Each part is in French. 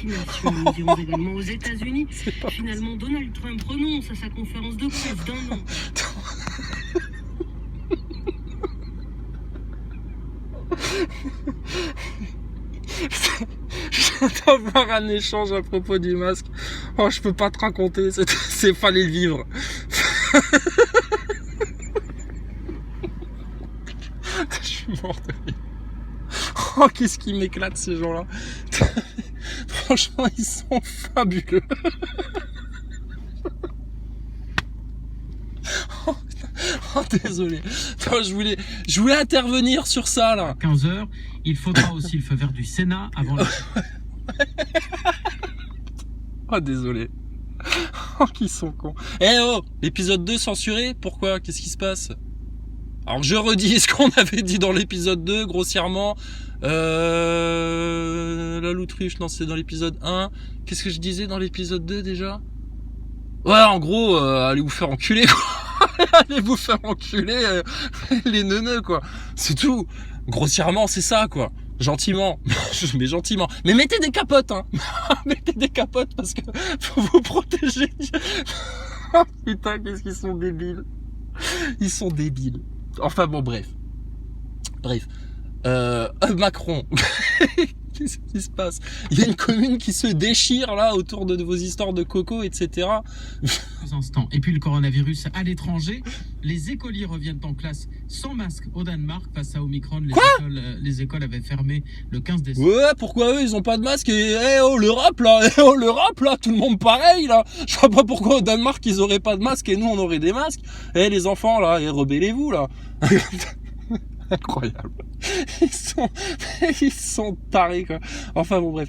vaccination. Nous irons également aux États-Unis. Finalement, Donald Trump renonce à sa conférence de presse d'un an. Je viens d'avoir un échange à propos du masque. Oh, je peux pas te raconter, c'est fallait le vivre. Je suis mort de rire. Oh, qu'est-ce qui m'éclate ces gens-là. Franchement, ils sont fabuleux. Oh, oh, désolé. Attends, je voulais intervenir sur ça là. 15h, il faudra aussi le feu vert du Sénat avant la... Oh, désolé. Oh, qu'ils sont cons. Eh oh, l'épisode 2 censuré, pourquoi? Qu'est-ce qui se passe? Alors je redis ce qu'on avait dit dans l'épisode 2, grossièrement. La l'autruche, non, c'est dans l'épisode 1. Qu'est-ce que je disais dans l'épisode 2 déjà? Ouais, en gros, allez vous faire enculer, quoi. Allez vous faire enculer, les neuneux, quoi. C'est tout. Grossièrement, c'est ça, quoi. Gentiment. Mais gentiment. Mais mettez des capotes, hein. Mettez des capotes parce que faut vous protéger. Oh, putain, qu'est-ce qu'ils sont débiles. Ils sont débiles. Enfin bon, bref. Macron. Qu'est-ce qui se passe? Il y a une commune qui se déchire là autour de vos histoires de coco, etc. Instants. Et puis le coronavirus à l'étranger, les écoliers reviennent en classe sans masque au Danemark face à Omicron. Les écoles avaient fermé le 15 décembre. Ouais, pourquoi eux ils ont pas de masque? Et l'Europe là, tout le monde pareil là. Je vois pas pourquoi au Danemark ils auraient pas de masque et nous on aurait des masques. Les enfants là, rebellez-vous là. Incroyable. Ils sont tarés, quoi. Enfin, bon, bref.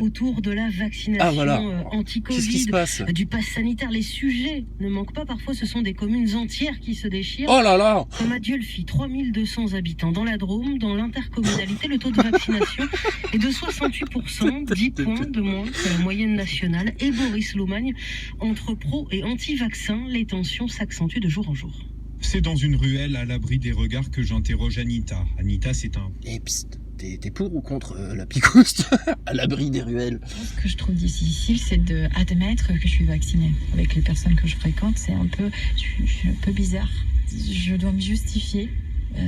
Autour de la vaccination anti-Covid, qu'est-ce qui se passe? Du pass sanitaire, les sujets ne manquent pas. Parfois, ce sont des communes entières qui se déchirent. Oh là là! Comme à Dieulefit, 3200 habitants. Dans la Drôme, dans l'intercommunalité, le taux de vaccination est de 68%, 10 points de moins que la moyenne nationale. Et Boris Lomagne, entre pro et anti-vaccin, les tensions s'accentuent de jour en jour. C'est dans une ruelle à l'abri des regards que j'interroge Anita. Anita, c'est un... Eh psst, t'es pour ou contre la picouste? À l'abri des ruelles. Ce que je trouve difficile, c'est d'admettre que je suis vaccinée. Avec les personnes que je fréquente, je suis un peu bizarre. Je dois me justifier.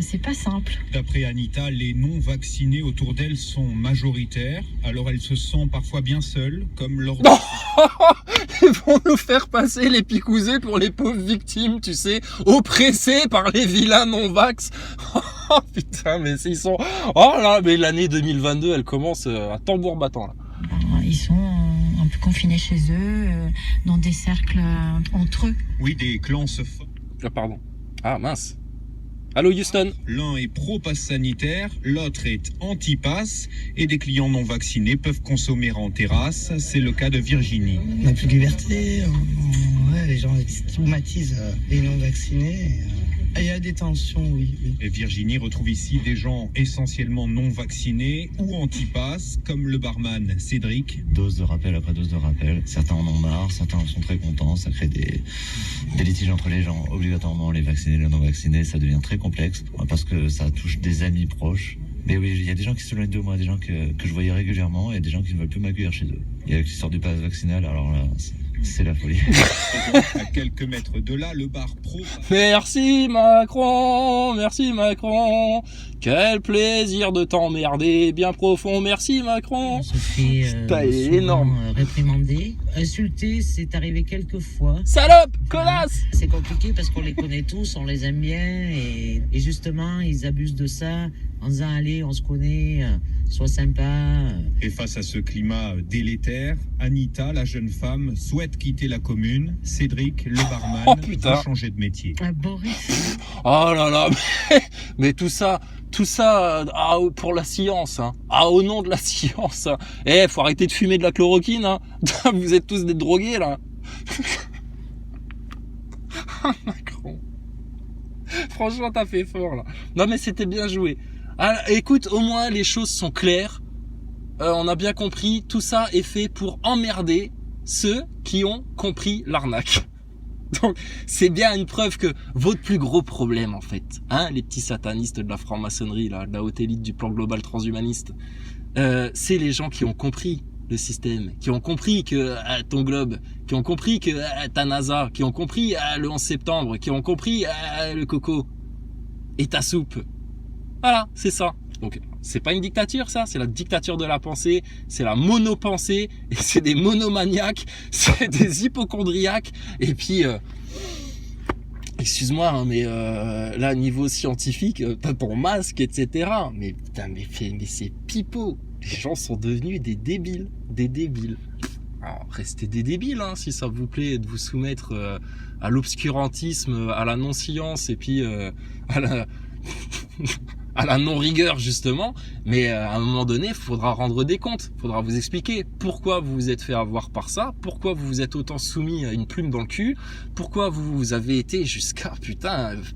C'est pas simple. D'après Anita, les non-vaccinés autour d'elle sont majoritaires, alors elle se sent parfois bien seule, comme lors de... Ils vont nous faire passer les picousés pour les pauvres victimes, tu sais, oppressés par les vilains non-vax. Oh putain, mais ils sont... Oh là, mais l'année 2022, elle commence à tambour battant, là. Ils sont un peu confinés chez eux, dans des cercles entre eux. Oui, des clans se forment. Ah, pardon. Ah, mince. Allô Houston. L'un est pro-pass sanitaire, l'autre est anti-pass, et des clients non vaccinés peuvent consommer en terrasse. C'est le cas de Virginie. On n'a plus de liberté, les gens stigmatisent les non vaccinés. Il y a des tensions, oui. Et Virginie retrouve ici des gens essentiellement non vaccinés ou anti-pass, comme le barman Cédric. Dose de rappel après dose de rappel. Certains en ont marre, certains en sont très contents. Ça crée des litiges entre les gens. Obligatoirement, les vaccinés et les non vaccinés, ça devient très complexe parce que ça touche des amis proches. Mais oui, il y a des gens qui s'éloignent de moi, des gens que je voyais régulièrement et des gens qui ne veulent plus m'accueillir chez eux. Il y a qui sortent du pass vaccinal, alors là... C'est la folie. À quelques mètres de là, le bar pro... Merci Macron, quel plaisir de t'emmerder, bien profond, merci Macron. On se fait énorme. Réprimander, insulter, c'est arrivé quelques fois. Salope, connasse. C'est compliqué parce qu'on les connaît tous, on les aime bien et justement ils abusent de ça en disant allez, on se connaît, sois sympa. Et face à ce climat délétère, Anita, la jeune femme, souhaite quitter la commune. Cédric, le barman, veut changer de métier. Boris. Oh là là, mais tout ça pour la science, hein. Au nom de la science. Hein. Faut arrêter de fumer de la chloroquine, hein. Vous êtes tous des drogués là. Macron. Franchement, t'as fait fort là. Non mais c'était bien joué. Alors, écoute, au moins les choses sont claires. On a bien compris, tout ça est fait pour emmerder ceux qui ont compris l'arnaque. Donc c'est bien une preuve que votre plus gros problème en fait, hein, les petits satanistes de la franc-maçonnerie, là, de la haute élite du plan global transhumaniste, c'est les gens qui ont compris le système, qui ont compris que ton globe, qui ont compris que ta NASA, qui ont compris le 11 septembre, qui ont compris le coco et ta soupe. Voilà, c'est ça. Donc, c'est pas une dictature, ça, c'est la dictature de la pensée, c'est la monopensée, et c'est des monomaniaques, c'est des hypochondriaques, et puis, excuse-moi, hein, mais là, niveau scientifique, t'as ton masque, etc. Mais putain, mais c'est pipeau. Les gens sont devenus des débiles, Alors, restez des débiles, hein, si ça vous plaît de vous soumettre à l'obscurantisme, à la non-science, et puis à la non-rigueur justement, mais à un moment donné, il faudra rendre des comptes, il faudra vous expliquer pourquoi vous vous êtes fait avoir par ça, pourquoi vous vous êtes autant soumis à une plume dans le cul, pourquoi vous avez été jusqu'à,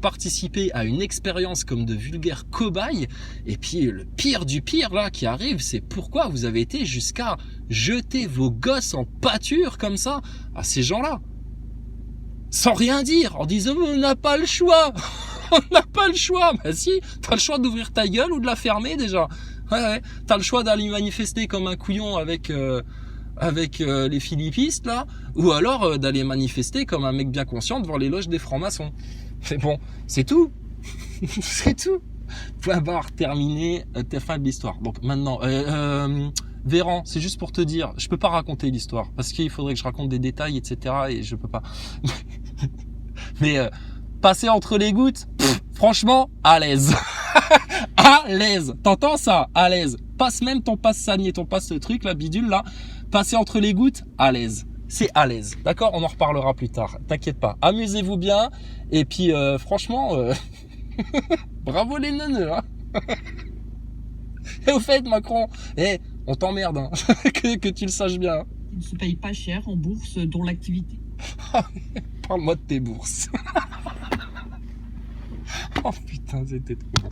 participer à une expérience comme de vulgaires cobayes, et puis le pire du pire là qui arrive, c'est pourquoi vous avez été jusqu'à jeter vos gosses en pâture comme ça à ces gens-là, sans rien dire, en disant on n'a pas le choix. On n'a pas le choix. Bah si, t'as le choix d'ouvrir ta gueule ou de la fermer déjà. Ouais. T'as le choix d'aller manifester comme un couillon avec les philippistes là, ou alors d'aller manifester comme un mec bien conscient devant les loges des francs-maçons. C'est bon, c'est tout. C'est tout. Point barre, terminé, fin de l'histoire. Donc maintenant, Véran, c'est juste pour te dire, je peux pas raconter l'histoire parce qu'il faudrait que je raconte des détails, etc. Et je peux pas. Mais passer entre les gouttes, franchement, à l'aise. À l'aise. T'entends ça? À l'aise. Passe même ton passe sanier, ton passe truc, la bidule là. Passer entre les gouttes, à l'aise. C'est à l'aise. D'accord? On en reparlera plus tard. T'inquiète pas. Amusez-vous bien. Et puis, franchement, bravo les neuneux, hein. Et au fait, Macron, on t'emmerde, hein. que tu le saches bien. Il ne se paye pas cher en bourse, dont l'activité. Parle-moi de tes bourses. Oh putain, c'était trop bon.